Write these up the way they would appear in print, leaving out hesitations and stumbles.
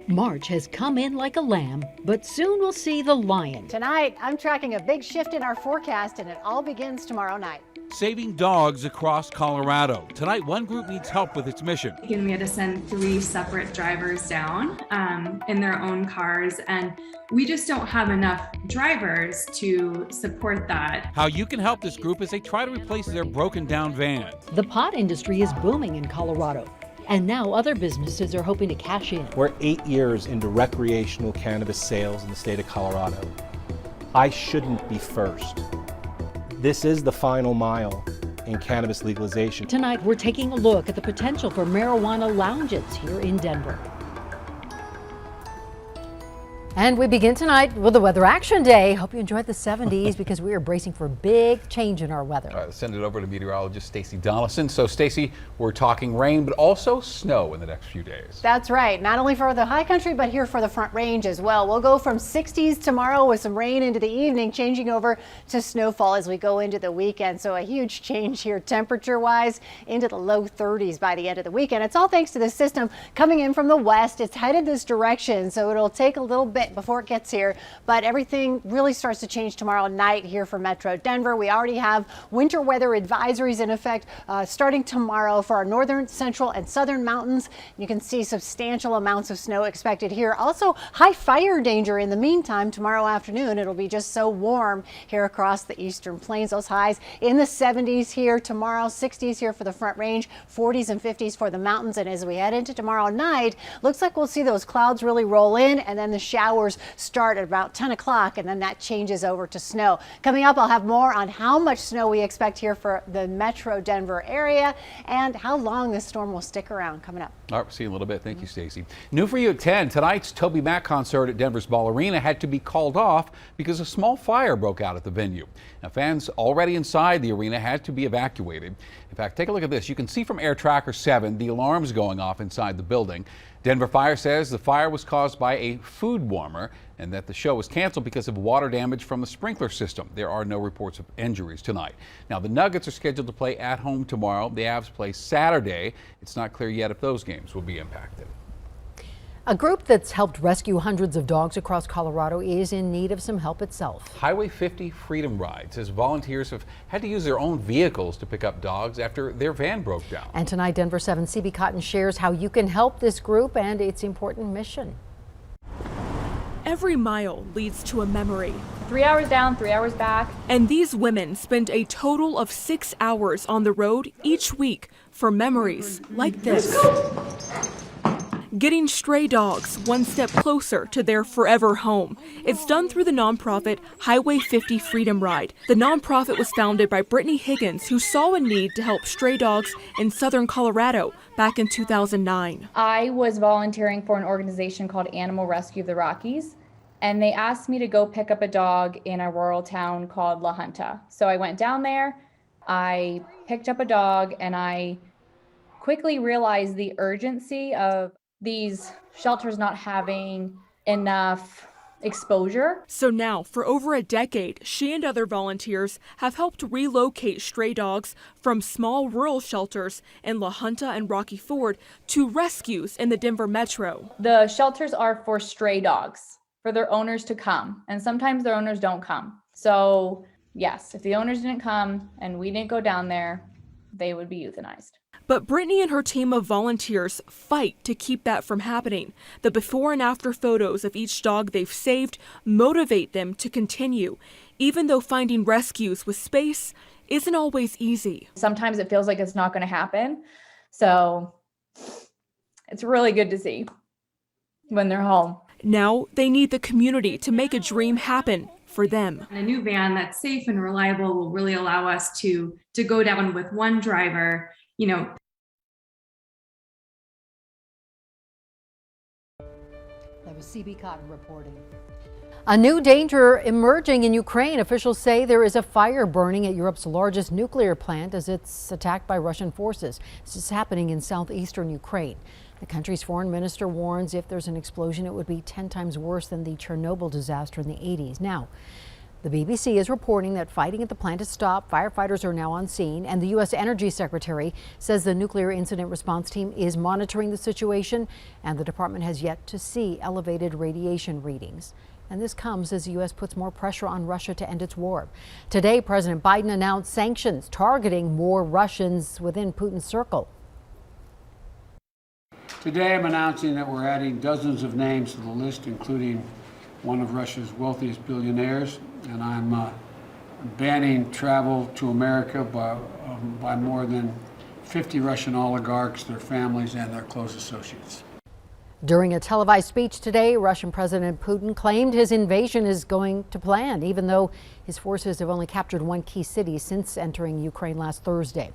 March has come in like a lamb, but soon we'll see the lion. Tonight, I'm tracking a big shift in our forecast, and it all begins tomorrow night. Saving dogs across Colorado. Tonight, one group needs help with its mission. We had to send 3 separate drivers down in their own cars, and we just don't have enough drivers to support that. How you can help this group as they try to replace their broken down van. The pot industry is booming in Colorado, and now other businesses are hoping to cash in. We're 8 years into recreational cannabis sales in the state of Colorado. I shouldn't be first. This is the final mile in cannabis legalization. Tonight, we're taking a look at the potential for marijuana lounges here in Denver. And we begin tonight with the Weather Action Day. Hope you enjoyed the 70s because we are bracing for a big change in our weather. All right, let's send it over to meteorologist Stacey Donaldson. So, Stacey, we're talking rain, but also snow in the next few days. That's right. Not only for the high country, but here for the Front Range as well. We'll go from 60s tomorrow with some rain into the evening, changing over to snowfall as we go into the weekend. So a huge change here temperature-wise into the low 30s by the end of the weekend. It's all thanks to the system coming in from the west. It's headed this direction, so it'll take a little bit before it gets here, but everything really starts to change tomorrow night here for Metro Denver. We already have winter weather advisories in effect starting tomorrow for our northern, central, and southern mountains. You can see substantial amounts of snow expected here. Also, high fire danger in the meantime tomorrow afternoon. It'll be just so warm here across the eastern plains. Those highs in the 70s here tomorrow, 60s here for the Front Range, 40s and 50s for the mountains. And as we head into tomorrow night, looks like we'll see those clouds really roll in, and then the showers start at about 10 o'clock, and then that changes over to snow. Coming up, I'll have more on how much snow we expect here for the Metro Denver area and how long this storm will stick around coming up. All right, we'll see you in a little bit. Thank you, Stacey. New for you at 10, tonight's Toby Mac concert at Denver's Ball Arena had to be called off because a small fire broke out at the venue. Now, fans already inside the arena had to be evacuated. In fact, take a look at this. You can see from Air Tracker 7 the alarms going off inside the building. Denver Fire says the fire was caused by a food warmer and that the show was canceled because of water damage from the sprinkler system. There are no reports of injuries tonight. Now, the Nuggets are scheduled to play at home tomorrow. The Avs play Saturday. It's not clear yet if those games will be impacted. A group that's helped rescue hundreds of dogs across Colorado is in need of some help itself. Highway 50 Freedom Ride says volunteers have had to use their own vehicles to pick up dogs after their van broke down. And tonight, Denver 7 CB Cotton shares how you can help this group and its important mission. Every mile leads to a memory. 3 hours down, 3 hours back. And these women spend a total of 6 hours on the road each week for memories like this. Getting stray dogs one step closer to their forever home. It's done through the nonprofit Highway 50 Freedom Ride. The nonprofit was founded by Brittany Higgins, who saw a need to help stray dogs in southern Colorado back in 2009. I was volunteering for an organization called Animal Rescue of the Rockies, and they asked me to go pick up a dog in a rural town called La Junta. So I went down there, I picked up a dog, and I quickly realized the urgency of these shelters not having enough exposure. So now, for over a decade, she and other volunteers have helped relocate stray dogs from small rural shelters in La Junta and Rocky Ford to rescues in the Denver metro. The shelters are for stray dogs, for their owners to come, and sometimes their owners don't come. So yes, if the owners didn't come and we didn't go down there, they would be euthanized. But Brittany and her team of volunteers fight to keep that from happening. The before and after photos of each dog they've saved motivate them to continue, even though finding rescues with space isn't always easy. Sometimes it feels like it's not going to happen. So it's really good to see when they're home. Now they need the community to make a dream happen for them. A new van that's safe and reliable will really allow us to go down with one driver, That was CB Cotton reporting. A new danger emerging in Ukraine. Officials say there is a fire burning at Europe's largest nuclear plant as it's attacked by Russian forces. This is happening in southeastern Ukraine. The country's foreign minister warns if there's an explosion, it would be 10 times worse than the Chernobyl disaster in the 80s. Now, The BBC is reporting that fighting at the plant has stopped. Firefighters are now on scene, and the U.S. Energy Secretary says the nuclear incident response team is monitoring the situation, and the department has yet to see elevated radiation readings. And this comes as the U.S. puts more pressure on Russia to end its war. Today, President Biden announced sanctions targeting more Russians within Putin's circle. Today, I'm announcing that we're adding dozens of names to the list, including one of Russia's wealthiest billionaires, and I'm banning travel to America by more than 50 Russian oligarchs, their families, and their close associates. During a televised speech today, Russian President Putin claimed his invasion is going to plan, even though his forces have only captured one key city since entering Ukraine last Thursday.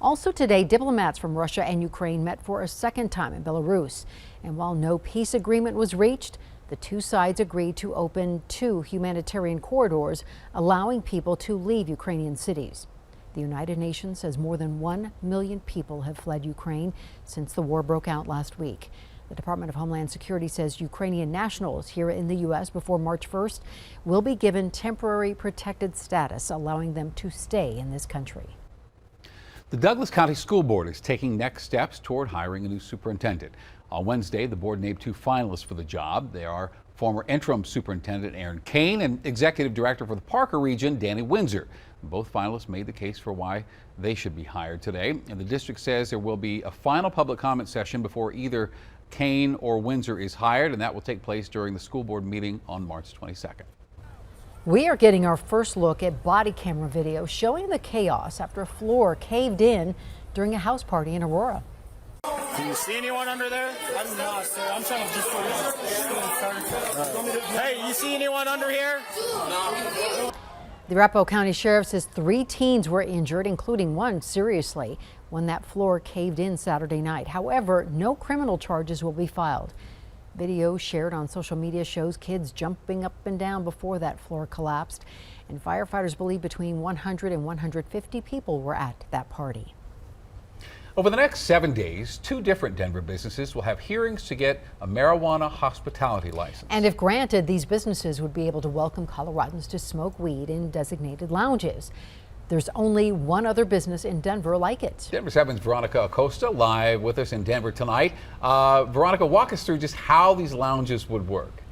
Also today, diplomats from Russia and Ukraine met for a second time in Belarus. And while no peace agreement was reached, the two sides agreed to open 2 humanitarian corridors, allowing people to leave Ukrainian cities. The United Nations says more than 1 million people have fled Ukraine since the war broke out last week. The Department of Homeland Security says Ukrainian nationals here in the U.S. before March 1st will be given temporary protected status, allowing them to stay in this country. The Douglas County School Board is taking next steps toward hiring a new superintendent. On Wednesday, the board named 2 finalists for the job. They are former interim superintendent Aaron Kane and executive director for the Parker region, Danny Windsor. Both finalists made the case for why they should be hired today. And the district says there will be a final public comment session before either Kane or Windsor is hired, and that will take place during the school board meeting on March 22nd. We are getting our first look at body camera video showing the chaos after a floor caved in during a house party in Aurora. Can you see anyone under there? I'm not, sir. I'm trying to just Hey, you see anyone under here? No. The Arapahoe County Sheriff says 3 teens were injured, including one seriously, when that floor caved in Saturday night. However, no criminal charges will be filed. Video shared on social media shows kids jumping up and down before that floor collapsed, and firefighters believe between 100 and 150 people were at that party. Over the next 7 days, 2 different Denver businesses will have hearings to get a marijuana hospitality license. And if granted, these businesses would be able to welcome Coloradans to smoke weed in designated lounges. There's only one other business in Denver like it. Denver 7's Veronica Acosta live with us in Denver tonight. Veronica, walk us through just how these lounges would work.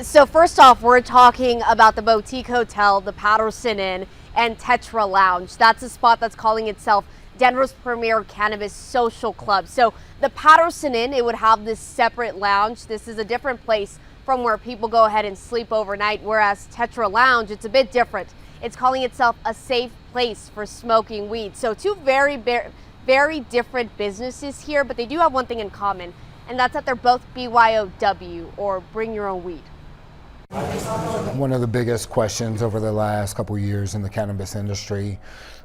So first off, we're talking about the Boutique Hotel, the Patterson Inn, and Tetra Lounge. That's a spot that's calling itself Denver's premier cannabis social club. So the Patterson Inn, it would have this separate lounge. This is a different place from where people go ahead and sleep overnight, whereas Tetra Lounge, it's a bit different. It's calling itself a safe place for smoking weed. So 2 very different businesses here, but they do have one thing in common, and that's that they're both BYOW, or bring your own weed. One of the biggest questions over the last couple of years in the cannabis industry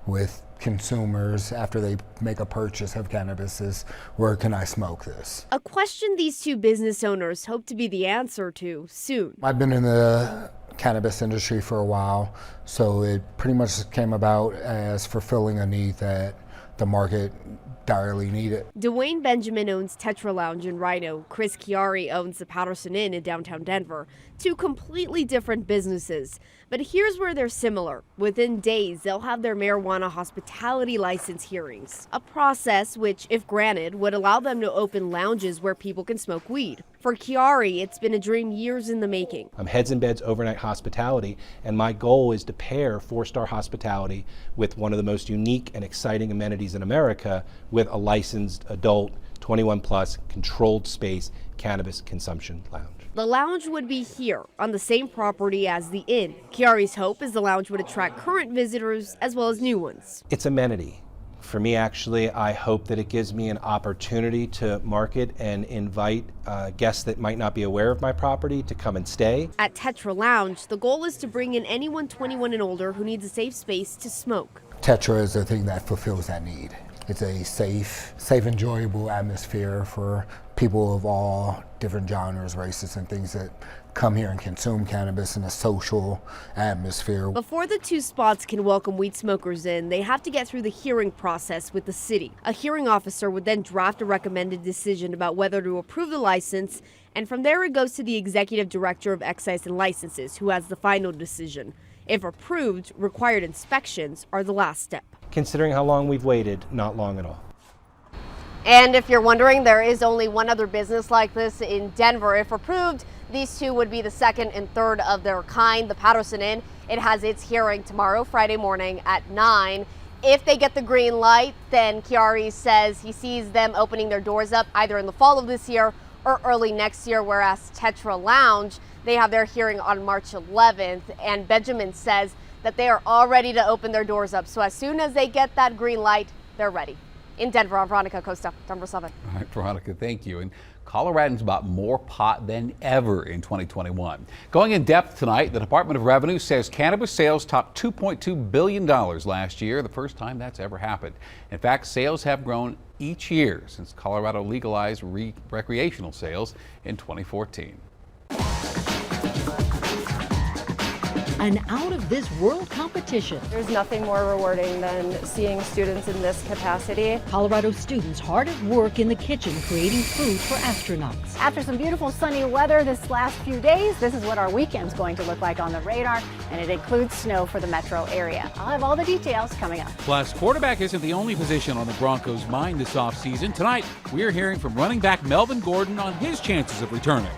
with consumers after they make a purchase of cannabis is, where can I smoke this? A question these 2 business owners hope to be the answer to soon. I've been in the cannabis industry for a while, so it pretty much came about as fulfilling a need that the market direly needed. Dwayne Benjamin owns Tetra Lounge in Rhino. Chris Chiari owns the Patterson Inn in downtown Denver. 2 completely different businesses. But here's where they're similar. Within days, they'll have their marijuana hospitality license hearings, a process which, if granted, would allow them to open lounges where people can smoke weed. For Chiari, it's been a dream years in the making. I'm Heads and Beds Overnight Hospitality, and my goal is to pair 4-star hospitality with one of the most unique and exciting amenities in America with a licensed adult 21 plus controlled space cannabis consumption lounge. The lounge would be here on the same property as the inn. Chiari's hope is the lounge would attract current visitors as well as new ones. It's amenity. For me, actually, I hope that it gives me an opportunity to market and invite guests that might not be aware of my property to come and stay. At Tetra Lounge, the goal is to bring in anyone 21 and older who needs a safe space to smoke. Tetra is the thing that fulfills that need. It's a safe, enjoyable atmosphere for people of all different genres, races, and things that come here and consume cannabis in a social atmosphere. Before the 2 spots can welcome weed smokers in, they have to get through the hearing process with the city. A hearing officer would then draft a recommended decision about whether to approve the license, and from there it goes to the executive director of excise and licenses, who has the final decision. If approved, required inspections are the last step. Considering how long we've waited, not long at all. And if you're wondering, there is only one other business like this in Denver. If approved, these two would be the second and third of their kind. The Patterson Inn, it has its hearing tomorrow, Friday morning at 9. If they get the green light, then Chiari says he sees them opening their doors up either in the fall of this year or early next year, whereas Tetra Lounge, they have their hearing on March 11th. And Benjamin says that they are all ready to open their doors up. So as soon as they get that green light, they're ready. In Denver, I'm Veronica Costa, Denver 7. All right, Veronica, thank you. And Coloradans bought more pot than ever in 2021. Going in depth tonight, the Department of Revenue says cannabis sales topped $2.2 billion last year, the first time that's ever happened. In fact, sales have grown each year since Colorado legalized recreational sales in 2014. An out-of-this-world competition. There's nothing more rewarding than seeing students in this capacity. Colorado students hard at work in the kitchen creating food for astronauts. After some beautiful sunny weather this last few days, this is what our weekend's going to look like on the radar, and it includes snow for the metro area. I'll have all the details coming up. Plus, quarterback isn't the only position on the Broncos' mind this offseason. Tonight, we are hearing from running back Melvin Gordon on his chances of returning.